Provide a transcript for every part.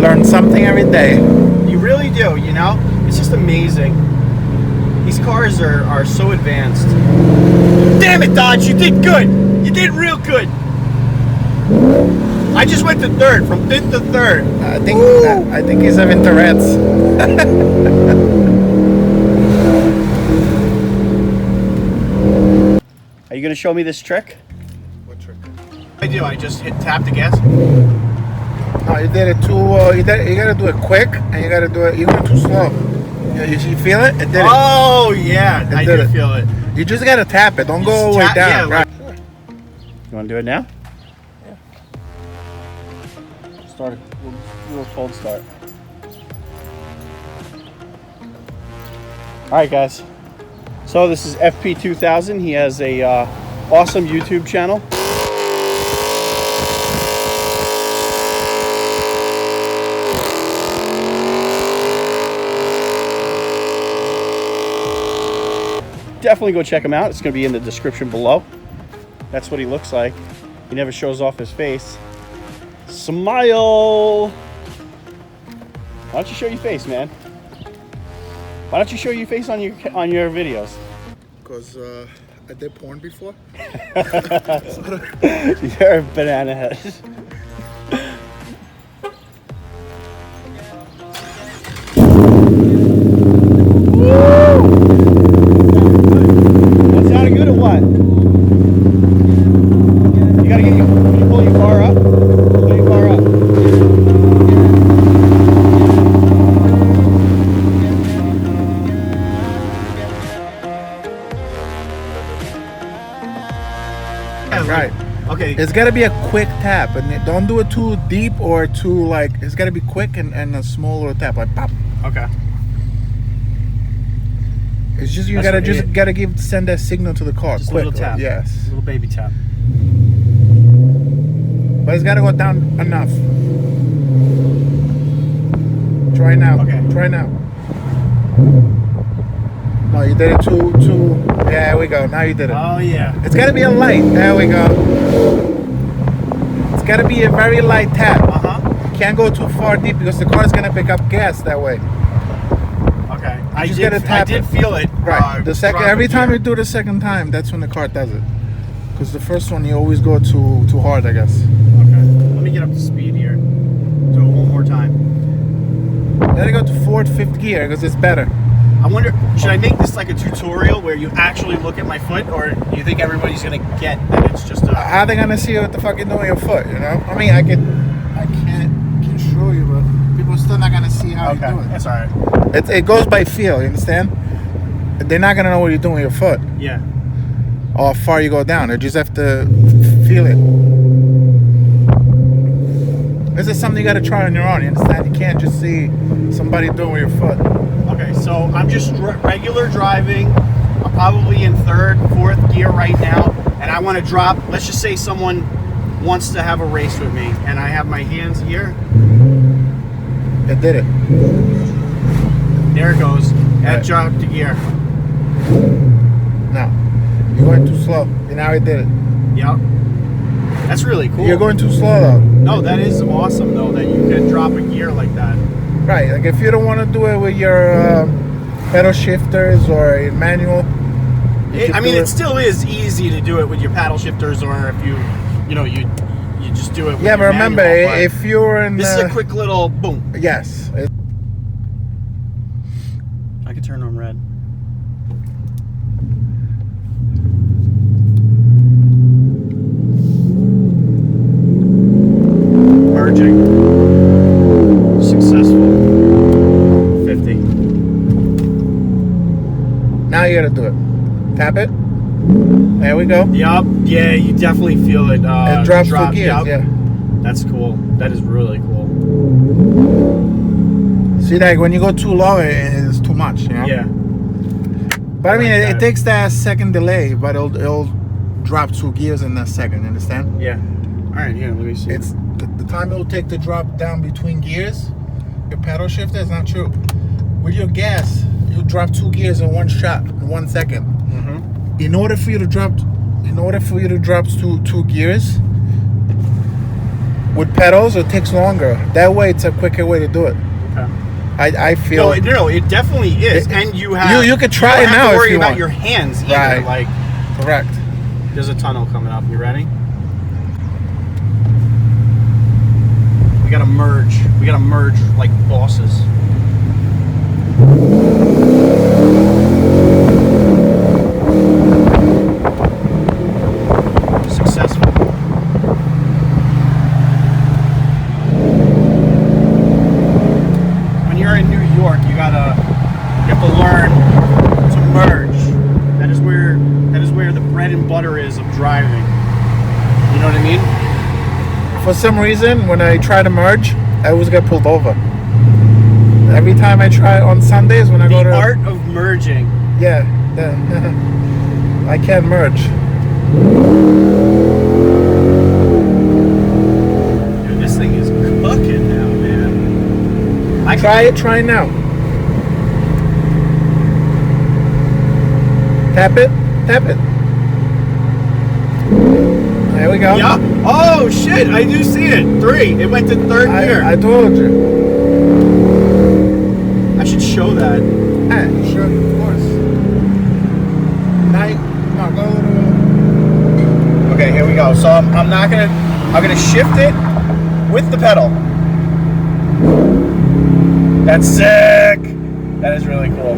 learn something every day. You really do, you know? It's just amazing. These cars are so advanced. Damn it, Dodge, you did good. You did real good. I just went to third, from fifth to third. I think he's having Tourette's. Are you gonna show me this trick? What trick? I do. I just tap the gas. No, you did it too. You gotta do it quick, and you gotta do it. You went too slow. You feel it? It did it. Oh yeah, I did feel it. You just gotta tap it. Don't go all the way down. Yeah, right. You want to do it now? Yeah. Start. We'll do a cold start. All right, guys. So this is FP2000. He has a awesome YouTube channel. Definitely go check him out. It's going to be in the description below. That's what he looks like. He never shows off his face. Smile. Why don't you show your face, man? Why don't you show your face on your videos? Because I did porn before. You're a banana head. That sounded good or what? You gotta can you pull your car up? Pull your car up. Right. Okay. It's gotta be a quick tap, and don't do it too deep or too like. It's gotta be quick and a small little tap, like pop. Okay. It's just you gotta send that signal to the car. Just quick, a little tap. Yes. A little baby tap. But it's gotta go down enough. Try now. Okay. Try now. No, you did it too. Yeah, there we go. Now you did it. Oh yeah. It's gotta be a light. There we go. It's gotta be a very light tap. You can't go too far deep because the car's gonna pick up gas that way. Okay. I did feel it. Right. The second, every time you do the second time, that's when the car does it. Because the first one you always go too hard, I guess. Okay. Let me get up to speed here. Do it one more time. Let it go to fourth, fifth gear because it's better. I wonder, should I make this like a tutorial where you actually look at my foot, or do you think everybody's gonna get that it's just a... How are they gonna see what the fuck you're doing with your foot? You know? I mean, I can show you, but people are still not gonna see how you do it. That's all right. It goes by feel. You understand? They're not gonna know what you're doing with your foot. Yeah. Or how far you go down. They just have to feel it. This is something you gotta try on your own. You understand? You can't just see somebody doing with your foot. Okay, so I'm just regular driving. I'm probably in third, fourth gear right now, and I want to drop. Let's just say someone wants to have a race with me, and I have my hands here. It did it. There it goes. That Right. dropped the gear. No, you're going too slow. And now it did it. Yep. That's really cool. You're going too slow though. No, that is awesome though that you can drop a gear like that. Right, like if you don't want to do it with your pedal shifters or in manual. I mean, it still is easy to do it with your paddle shifters, or if you just do it with Yeah, your but remember, manual, but if you're in... this is a quick little boom. Yes. I can turn on red. Merging. Successful. 50. Now you gotta do it. Tap it. There we go. Yup. Yeah, you definitely feel it. It drops two gears, yup. yeah. That's cool. That is really cool. See, like when you go too low, it's too much, you know? Yeah. But I mean, like it takes that second delay, but it'll drop 2 gears in that second, you understand? Yeah. All right, here, let me see. It's the time it'll take to drop down between gears, your pedal shifter is not true. With your gas, you drop 2 gears in one shot, in 1 second. Mm-hmm. In order for you to drop 2 gears, With pedals, it takes longer. That way, it's a quicker way to do it. Okay. I feel. No, it definitely is. And you have. You could try it now if you worry if you about want. your hands either. Right. Like, Correct. there's a tunnel coming up. You ready? We gotta merge. We gotta merge like bosses. Successful. When you're in New York, you have to learn to merge. That is where the bread and butter is of driving. You know what I mean? For some reason, when I try to merge, I always get pulled over. Every time I try on Sundays when I go to... The art of merging. Yeah. I can't merge. Dude, this thing is cooking now, man. Try it now. Tap it. There we go. Yeah. Oh, shit. I do see it. 3. It went to third gear. I told you. I should show that. Yeah, sure, of course. Now, go to... Okay, here we go. So I'm gonna shift it with the pedal. That's sick. That is really cool.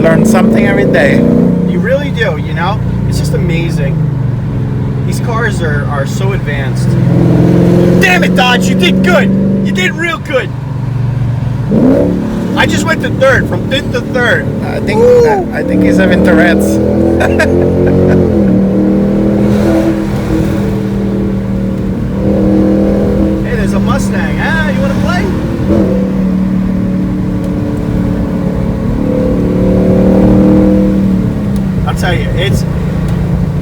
Learn something every day. You really do, you know? It's just amazing. These cars are so advanced. Damn it, Dodge, you did good. You did real good. I just went to third, from 5th to 3rd. I think he's having Tourette's. Hey, there's a Mustang. Ah, you want to play? I'll tell you,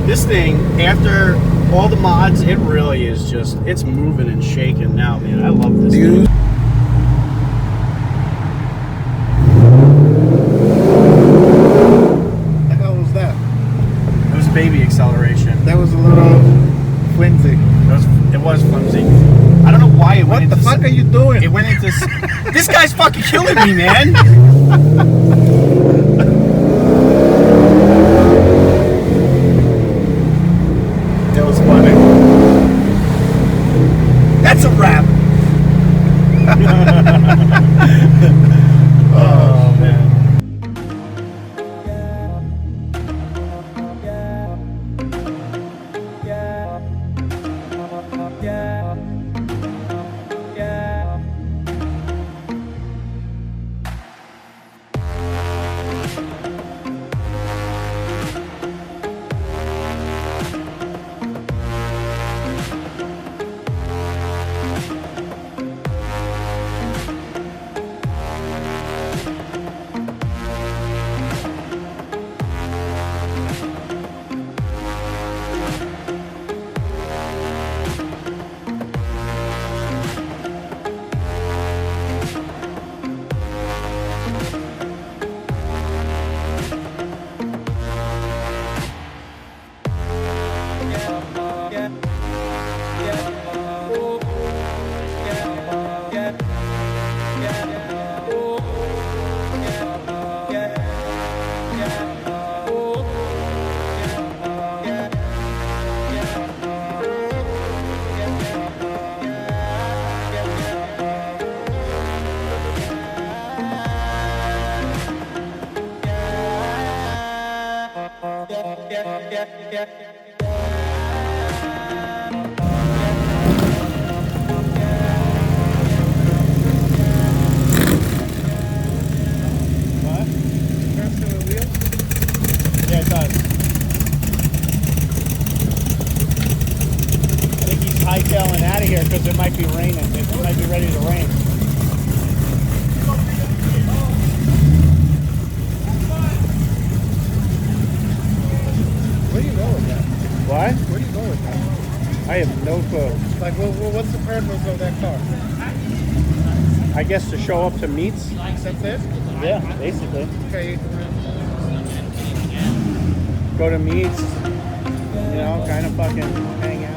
this thing, after all the mods, it really is just, it's moving and shaking now, man. I love this thing. The hell was that? It was baby acceleration. That was a little flimsy. It was flimsy. I don't know why it went into... What the fuck are you doing? It went into... This guy's fucking killing me, man. That was funny. That's a wrap. Oh, man. Yeah, it does. I think he's hightailing out of here because it might be raining. It might be ready to rain. Where do you go with that? What? Where do you go with that? I have no clue. Like, what's the purpose of that car? I guess to show up to meets. That's it? Yeah, basically. Okay. go to meets, you know, kind of fucking hang out.